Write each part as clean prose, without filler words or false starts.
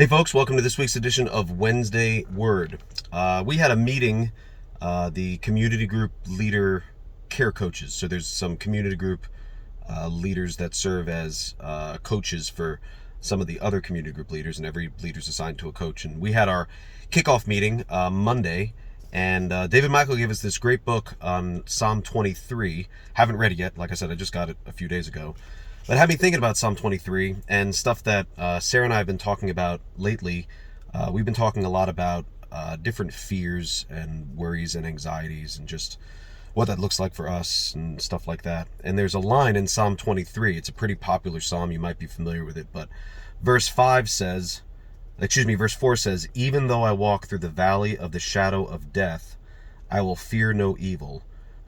Hey folks, welcome to this week's edition of Wednesday Word. We had a meeting, the community group leader care coaches. So there's some community group leaders that serve as coaches for some of the other community group leaders, and every leader's assigned to a coach. And we had our kickoff meeting Monday, and David Michael gave us this great book on Psalm 23. Haven't read it yet. Like I said, I just got it a few days ago. But it had me thinking about Psalm 23 and stuff that Sarah and I have been talking about lately. We've been talking a lot about different fears and worries and anxieties and just what that looks like for us and stuff like that. And there's a line in Psalm 23. It's a pretty popular psalm. You might be familiar with it. But verse 4 says, even though I walk through the valley of the shadow of death, I will fear no evil,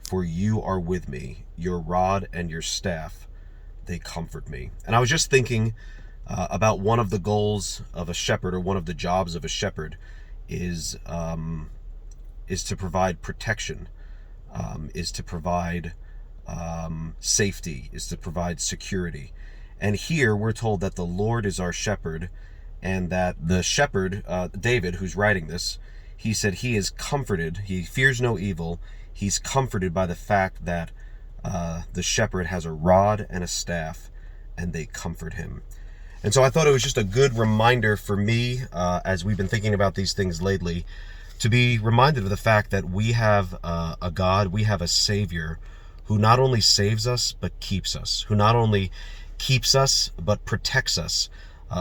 for you are with me. Your rod and your staff, they comfort me. And I was just thinking about one of the goals of a shepherd, or one of the jobs of a shepherd, is to provide protection, is to provide safety, is to provide security. And here we're told that the Lord is our shepherd, and that the shepherd, David, who's writing this, he said he is comforted. He fears no evil. He's comforted by the fact that the shepherd has a rod and a staff, and they comfort him. And so I thought it was just a good reminder for me, as we've been thinking about these things lately, to be reminded of the fact that we have a God, we have a Savior who not only saves us, but keeps us, who not only keeps us, but protects us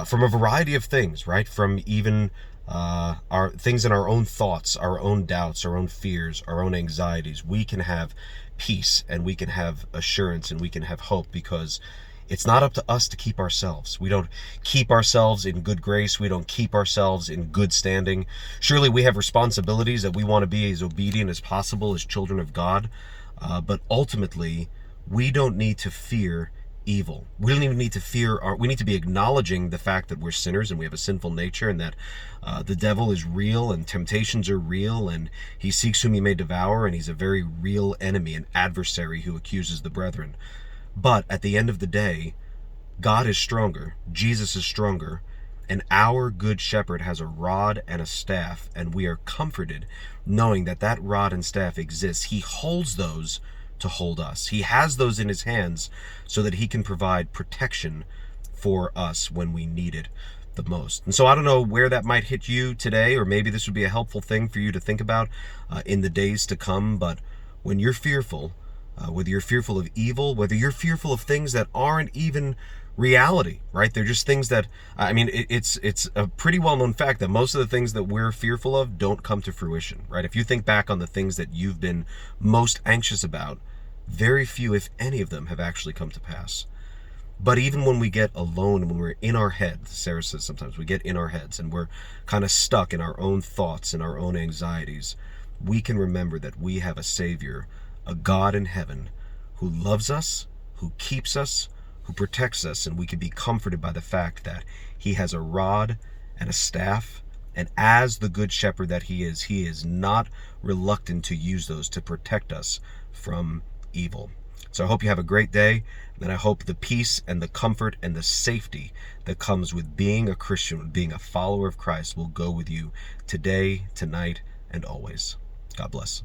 from a variety of things, right? From even our things in our own thoughts, our own doubts, our own fears, our own anxieties. We can have peace, and we can have assurance, and we can have hope, because it's not up to us to keep ourselves. We don't keep ourselves in good grace. We don't keep ourselves in good standing. Surely we have responsibilities that we want to be as obedient as possible as children of God. But ultimately, we don't need to fear evil. We don't even need to fear we need to be acknowledging the fact that we're sinners and we have a sinful nature, and that the devil is real and temptations are real, and he seeks whom he may devour, and he's a very real enemy, an adversary who accuses the brethren. But at the end of the day, God is stronger, Jesus is stronger, and our good shepherd has a rod and a staff, and we are comforted knowing that that rod and staff exists. He holds those to hold us. He has those in his hands so that he can provide protection for us when we need it the most. And so I don't know where that might hit you today, or maybe this would be a helpful thing for you to think about in the days to come. But when you're fearful, whether you're fearful of evil, whether you're fearful of things that aren't even reality, right? They're just things that, it's a pretty well-known fact that most of the things that we're fearful of don't come to fruition, right? If you think back on the things that you've been most anxious about, very few, if any of them, have actually come to pass. But even when we get alone, when we're in our head, Sarah says sometimes we get in our heads and we're kind of stuck in our own thoughts and our own anxieties, we can remember that we have a Savior, a God in heaven, who loves us, who keeps us, who protects us, and we can be comforted by the fact that he has a rod and a staff, and as the good shepherd that he is not reluctant to use those to protect us from evil. So I hope you have a great day, and I hope the peace and the comfort and the safety that comes with being a Christian, with being a follower of Christ, will go with you today, tonight, and always. God bless.